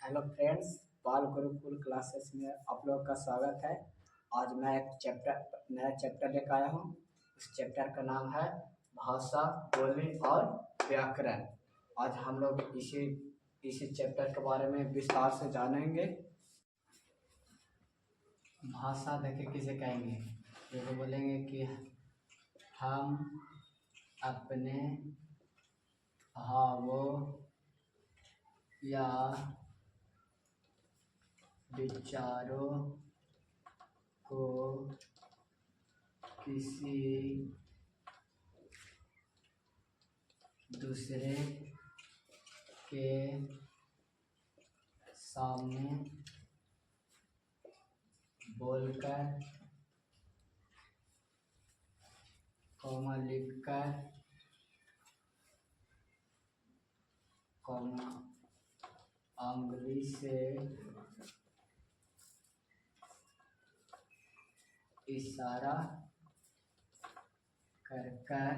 Hello friends, बाल Gurukul classes में आप लोग का स्वागत है। आज मैं एक नया चैप्टर लेकर आया हूँ। इस चैप्टर का नाम है भाषा, बोली और व्याकरण। आज हम लोग इसी चैप्टर के बारे में विस्तार से जानेंगे। भाषा देखिए किसे कहेंगे, तो बोलेंगे कि हम अपने भावों या विचारों को किसी दूसरे के सामने बोलकर, लिखकर, अंगुली से इशारा कर कर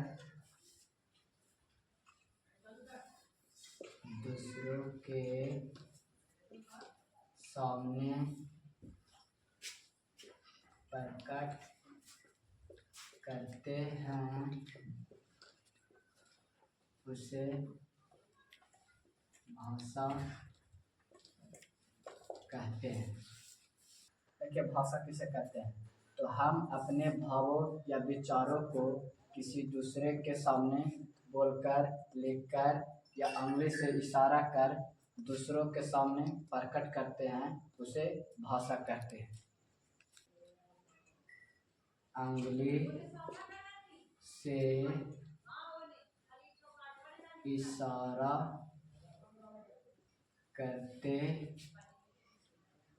दूसरों के सामने प्रकट करते हैं, उसे भाषा कहते हैं। देखिए भाषा किसे कहते हैं, तो हम अपने भावों या विचारों को किसी दूसरे के सामने बोलकर, लिखकर या उंगली से इशारा कर दूसरों के सामने प्रकट करते हैं, उसे भाषा कहते हैं। उंगली से इशारा करते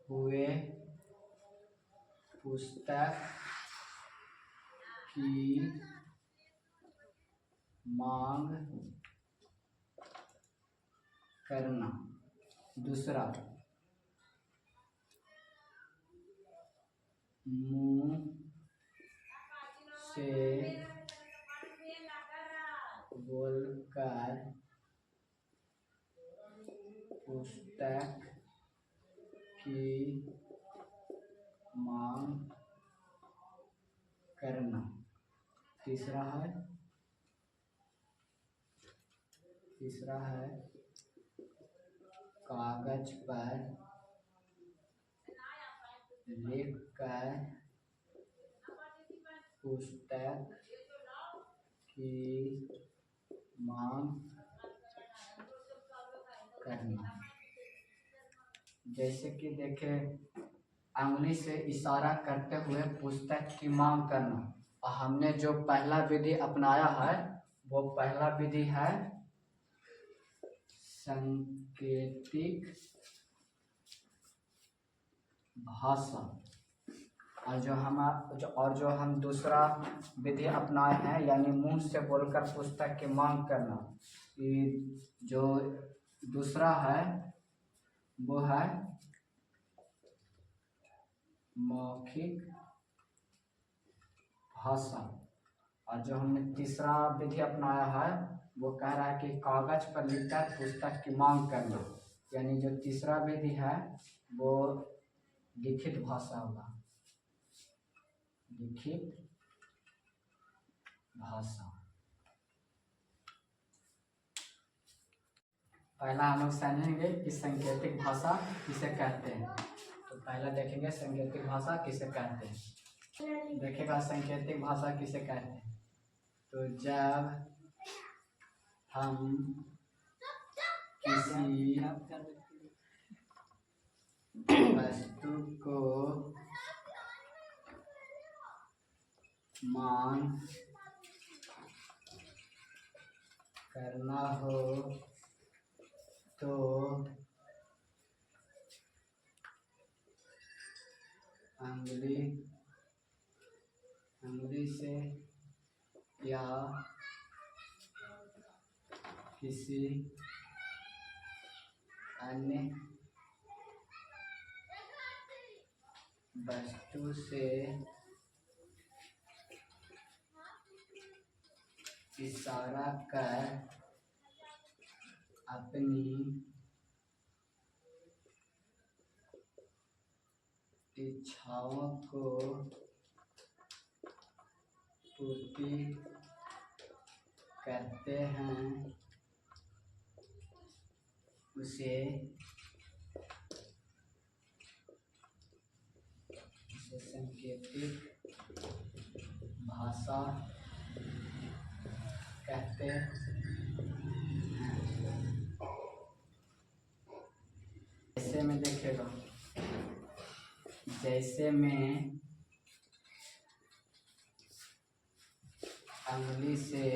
हुए पुस्तक की मांग करना। दूसरा, मुंह से बोलकर पुस्तक की मांग करना। तीसरा है कागज पर लिखकर पुस्तक की मांग करना। जैसे कि देखें, उंगली से इशारा करते हुए पुस्तक की मांग करना, और हमने जो पहला विधि अपनाया है वो पहला विधि है सांकेतिक भाषा। और जो हम दूसरा विधि अपनाए हैं यानी मुंह से बोलकर पुस्तक की मांग करना, ये जो दूसरा है वो है मौखिक भाषा। और जो हमने तीसरा विधि अपनाया है वो कह रहा है कि कागज पर लिखकर पुस्तक की मांग करना, यानी जो तीसरा विधि है वो लिखित भाषा होगा, लिखित भाषा। पहला हम लोग समझेंगे कि सांकेतिक भाषा किसे कहते हैं। तो पहला देखेंगे सांकेतिक भाषा किसे कहते हैं। देखेगा सांकेतिक भाषा किसे कहते हैं, तो जब हम किसी वस्तु को मांग करना हो तो उंगली से या किसी अन्य वस्तु से इशारा कर अपनी इच्छाओं को पूर्ति करते हैं उसे सांकेतिक भाषा कहते हैं। जैसे में देखेगा, जैसे में अंगुली से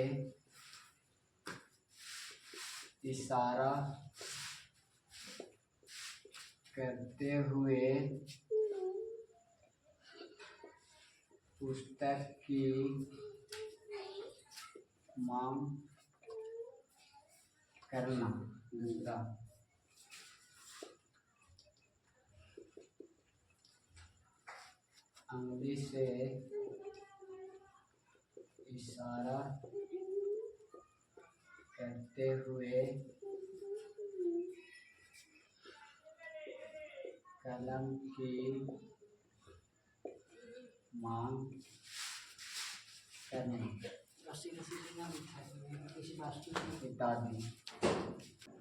इशारा करते हुए पुस्तक की मांग करना। दूसरा, अंगुली से इशारा करते हुए कलम की मांग करना इत्यादि।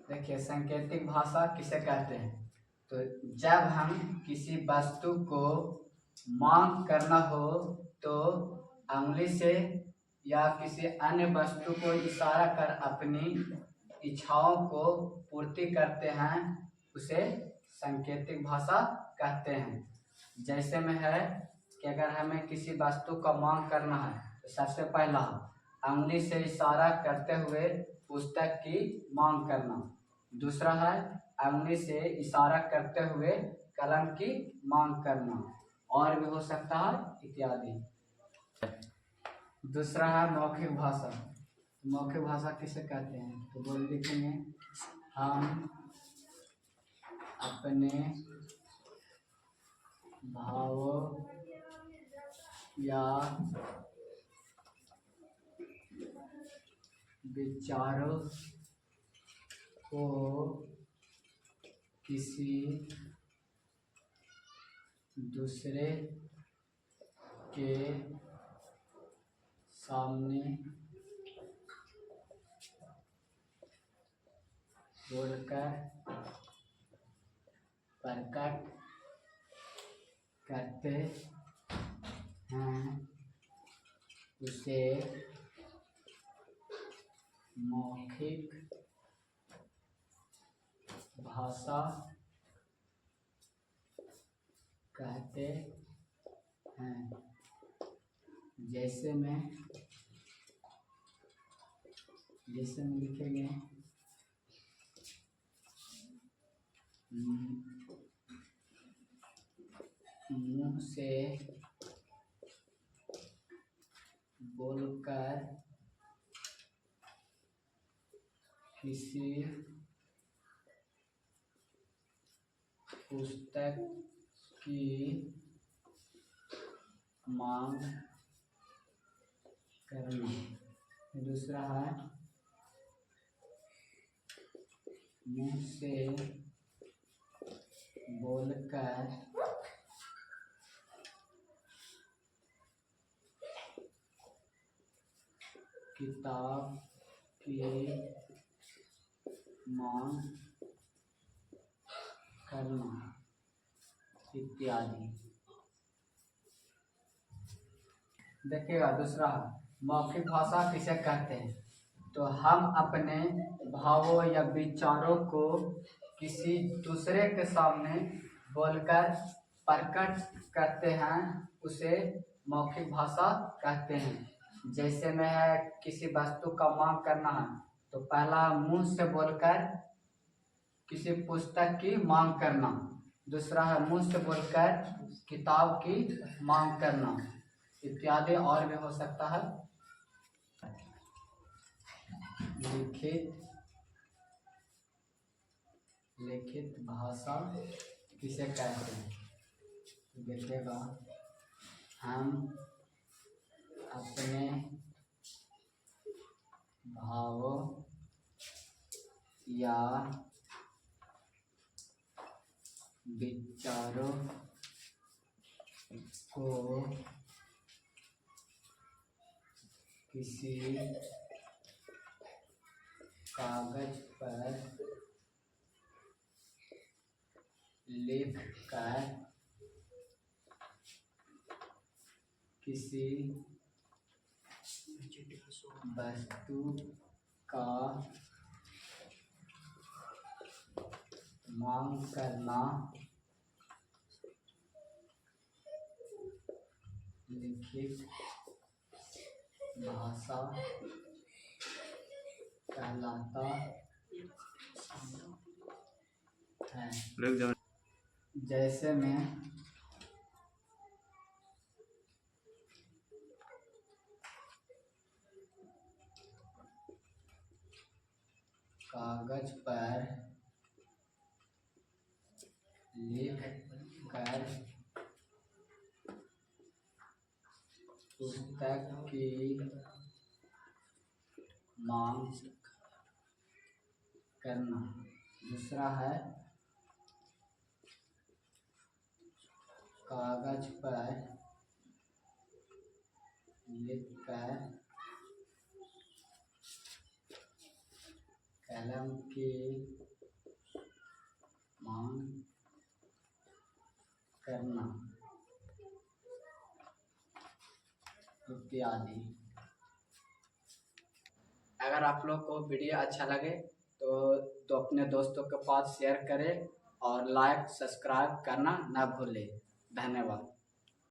देखिए, सांकेतिक भाषा किसे कहते हैं? तो जब हम किसी वस्तु को मांग करना हो तो अंगुली से या किसी अन्य वस्तु को इशारा कर अपनी इच्छाओं को पूर्ति करते हैं, उसे सांकेतिक भाषा कहते हैं। जैसे में है कि अगर हमें किसी वस्तु का मांग करना है तो सबसे पहला अंगुली से इशारा करते हुए पुस्तक की मांग करना। दूसरा है अंगुली से इशारा करते हुए कलम की मांग करना, और भी हो सकता है इत्यादि। दूसरा है मौखिक भाषा। मौखिक भाषा किसे कहते हैं? तो बोल लिखेंगे, हम अपने भावों या विचारों को किसी दूसरे के सामने बोलकर प्रकट करते हैं, उसे मौखिक भाषा कहते हैं। जैसे में लिखेंगे, मुंह से बोलकर किसी पुस्तक की मांग करना। दूसरा है मुंह से बोलकर किताब की मांग करना इत्यादि। देखिएगा, दूसरा मौखिक भाषा किसे कहते हैं? तो हम अपने भावों या विचारों को किसी दूसरे के सामने बोलकर प्रकट करते हैं, उसे मौखिक भाषा कहते हैं। जैसे में है किसी वस्तु का मांग करना है तो पहला मुंह से बोलकर किसी पुस्तक की मांग करना। दूसरा है मुंह से बोलकर किताब की मांग करना इत्यादि, और भी हो सकता है। लिखित भाषा किसे कहते हैं? देखिएगा, हम अपने भावों या विचारों को किसी कागज पर लिख कर किसी वस्तु का मांग करना लिखित भाषा कहलाता है। जैसे मैं कागज पर लिख कर पुस्तक की मांग करना। दूसरा है कागज पर लिखकर कलम की मांग करना इत्यादि। अगर आप लोग को वीडियो अच्छा लगे तो अपने दोस्तों के पास शेयर करें और लाइक सब्सक्राइब करना ना भूलें। धन्यवाद।